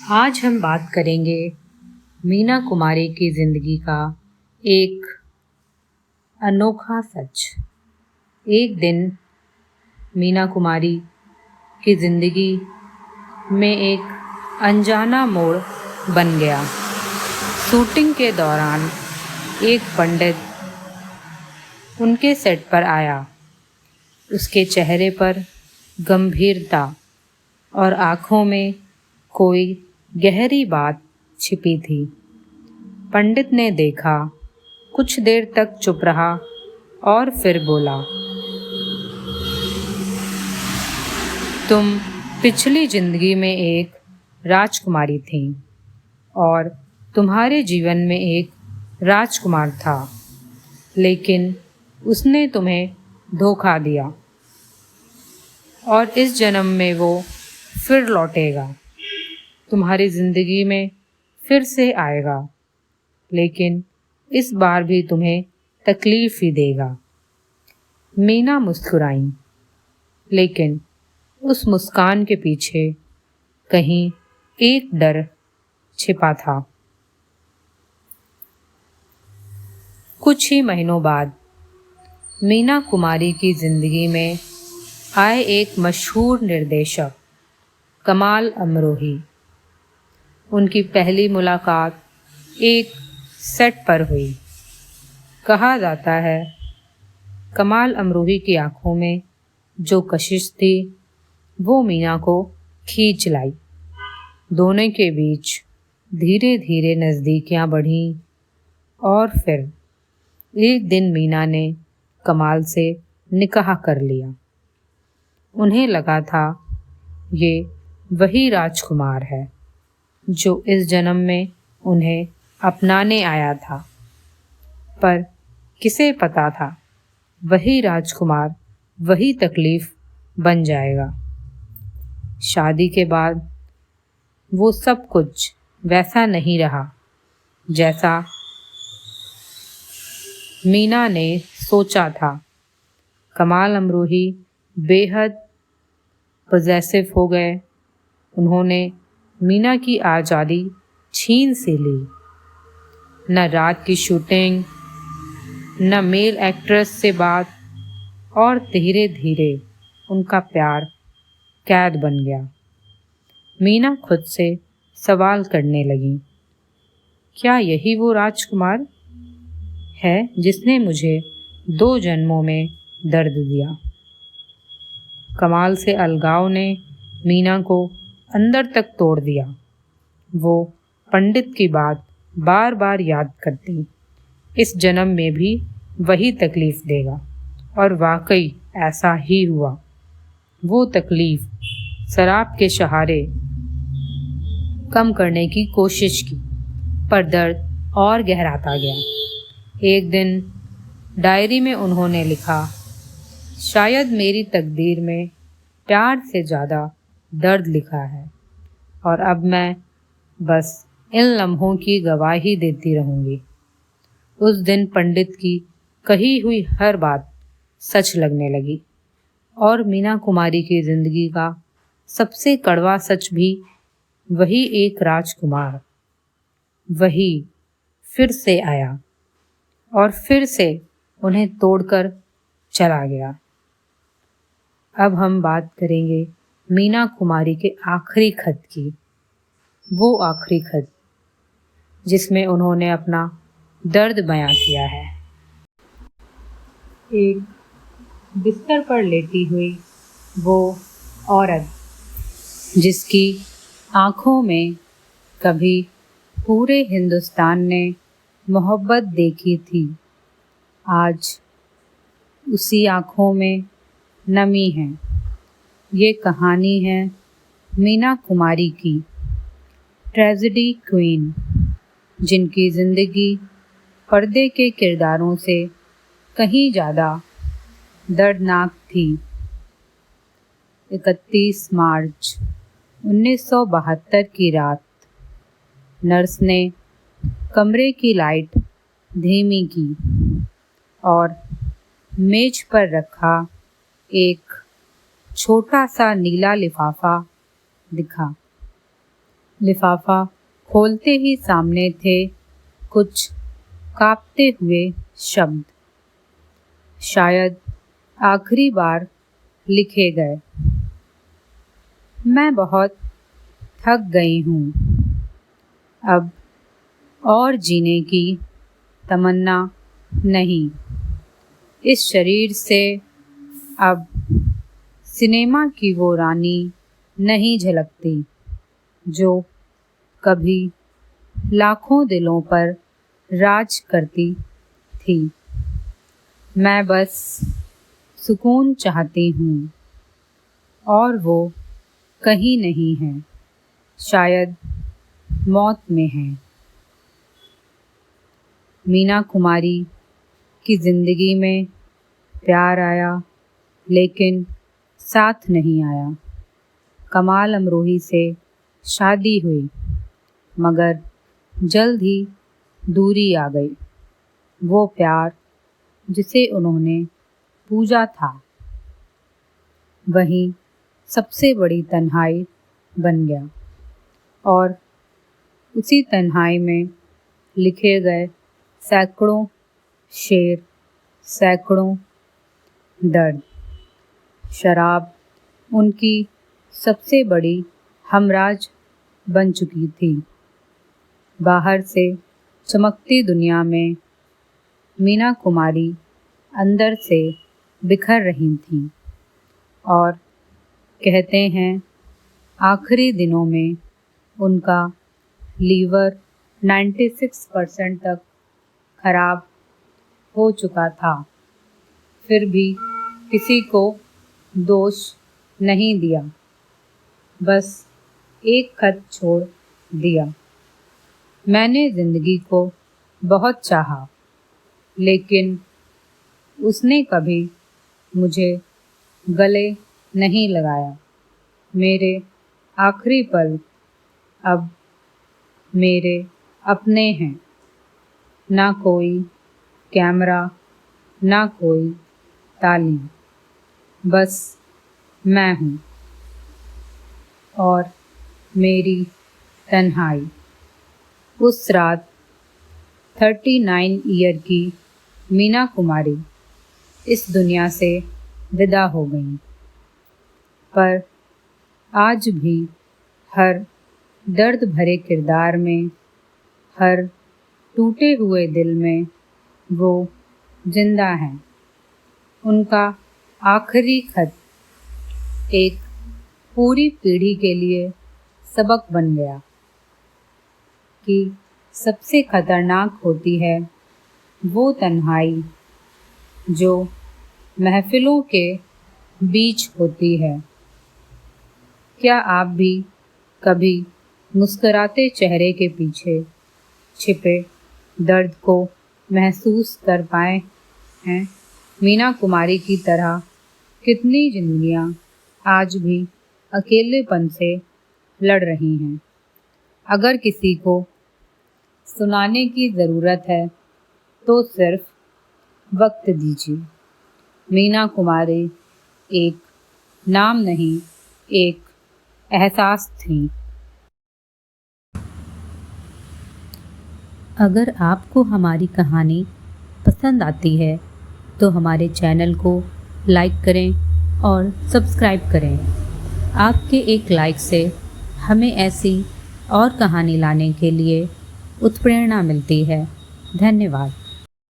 आज हम बात करेंगे मीना कुमारी की ज़िंदगी का एक अनोखा सच। एक दिन मीना कुमारी की ज़िंदगी में एक अनजाना मोड़ बन गया। शूटिंग के दौरान एक पंडित उनके सेट पर आया। उसके चेहरे पर गंभीरता और आँखों में कोई गहरी बात छिपी थी। पंडित ने देखा, कुछ देर तक चुप रहा और फिर बोला, तुम पिछली जिंदगी में एक राजकुमारी थीं और तुम्हारे जीवन में एक राजकुमार था, लेकिन उसने तुम्हें धोखा दिया और इस जन्म में वो फिर लौटेगा, तुम्हारी जिंदगी में फिर से आएगा, लेकिन इस बार भी तुम्हें तकलीफ ही देगा। मीना मुस्कुराई, लेकिन उस मुस्कान के पीछे कहीं एक डर छिपा था। कुछ ही महीनों बाद मीना कुमारी की जिंदगी में आए एक मशहूर निर्देशक कमाल अमरोही। उनकी पहली मुलाकात एक सेट पर हुई। कहा जाता है, कमाल अमरोही की आंखों में जो कशिश थी वो मीना को खींच लाई। दोनों के बीच धीरे धीरे नज़दीकियां बढ़ीं और फिर एक दिन मीना ने कमाल से निकाह कर लिया। उन्हें लगा था ये वही राजकुमार है जो इस जन्म में उन्हें अपनाने आया था। पर किसे पता था वही राजकुमार वही तकलीफ बन जाएगा। शादी के बाद वो सब कुछ वैसा नहीं रहा जैसा मीना ने सोचा था। कमाल अमरोही बेहद पॉजेसिव हो गए। उन्होंने मीना की आज़ादी छीन से ली। न रात की शूटिंग, न मेल एक्ट्रेस से बात, और धीरे धीरे उनका प्यार कैद बन गया। मीना खुद से सवाल करने लगी, क्या यही वो राजकुमार है जिसने मुझे 2 जन्मों में दर्द दिया? कमाल से अलगाव ने मीना को अंदर तक तोड़ दिया। वो पंडित की बात बार बार याद करती, इस जन्म में भी वही तकलीफ देगा, और वाकई ऐसा ही हुआ। वो तकलीफ शराब के सहारे कम करने की कोशिश की, पर दर्द और गहराता गया। एक दिन डायरी में उन्होंने लिखा, शायद मेरी तकदीर में प्यार से ज़्यादा दर्द लिखा है और अब मैं बस इन लम्हों की गवाही देती रहूँगी। उस दिन पंडित की कही हुई हर बात सच लगने लगी और मीना कुमारी की ज़िंदगी का सबसे कड़वा सच भी वही एक राजकुमार वही फिर से आया और फिर से उन्हें तोड़कर चला गया। अब हम बात करेंगे मीना कुमारी के आखिरी खत की। वो आखिरी खत जिसमें उन्होंने अपना दर्द बयां किया है। एक बिस्तर पर लेटी हुई वो औरत जिसकी आँखों में कभी पूरे हिंदुस्तान ने मोहब्बत देखी थी, आज उसी आँखों में नमी है। ये कहानी है मीना कुमारी की, ट्रेजेडी क्वीन, जिनकी ज़िंदगी पर्दे के किरदारों से कहीं ज़्यादा दर्दनाक थी। 31 मार्च 1972 की रात नर्स ने कमरे की लाइट धीमी की और मेज पर रखा एक छोटा सा नीला लिफाफा दिखा, लिफाफा खोलते ही सामने थे कुछ कांपते हुए शब्द, शायद आखिरी बार लिखे गए। मैं बहुत थक गई हूँ, अब और जीने की तमन्ना नहीं। इस शरीर से अब सिनेमा की वो रानी नहीं झलकती जो कभी लाखों दिलों पर राज करती थी। मैं बस सुकून चाहती हूँ और वो कहीं नहीं है, शायद मौत में है। मीना कुमारी की जिंदगी में प्यार आया लेकिन साथ नहीं आया। कमाल अमरोही से शादी हुई मगर जल्द ही दूरी आ गई। वो प्यार जिसे उन्होंने पूजा था वही सबसे बड़ी तन्हाई बन गया और उसी तन्हाई में लिखे गए सैकड़ों शेर, सैकड़ों दर्द। शराब उनकी सबसे बड़ी हमराज बन चुकी थी। बाहर से चमकती दुनिया में मीना कुमारी अंदर से बिखर रही थीं और कहते हैं आखिरी दिनों में उनका लीवर 96% तक खराब हो चुका था। फिर भी किसी को दोष नहीं दिया, बस एक खत छोड़ दिया। मैंने ज़िंदगी को बहुत चाहा लेकिन उसने कभी मुझे गले नहीं लगाया। मेरे आखिरी पल अब मेरे अपने हैं, ना कोई कैमरा, ना कोई ताली, बस मैं हूँ और मेरी तन्हाई। उस रात 39 ईयर की मीना कुमारी इस दुनिया से विदा हो गई, पर आज भी हर दर्द भरे किरदार में, हर टूटे हुए दिल में वो जिंदा हैं। उनका आखिरी खत एक पूरी पीढ़ी के लिए सबक बन गया कि सबसे खतरनाक होती है वो तन्हाई जो महफिलों के बीच होती है। क्या आप भी कभी मुस्कुराते चेहरे के पीछे छिपे दर्द को महसूस कर पाए हैं? मीना कुमारी की तरह कितनी जिंदगियां आज भी अकेलेपन से लड़ रही हैं। अगर किसी को सुनाने की ज़रूरत है तो सिर्फ वक्त दीजिए। मीना कुमारी एक नाम नहीं, एक एहसास थी। अगर आपको हमारी कहानी पसंद आती है तो हमारे चैनल को लाइक करें और सब्सक्राइब करें। आपके एक लाइक से हमें ऐसी और कहानी लाने के लिए उत्प्रेरणा मिलती है। धन्यवाद।